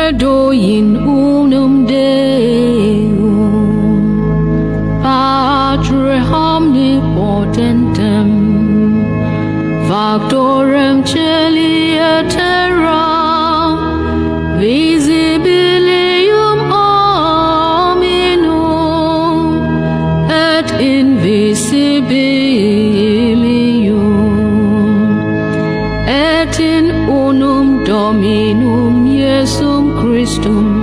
Credo in unum Deum, Patre omnipotentem, Factorem Celi et terra, visibilium hominum, et invisibilium, et in unum Dominum Iesum Christum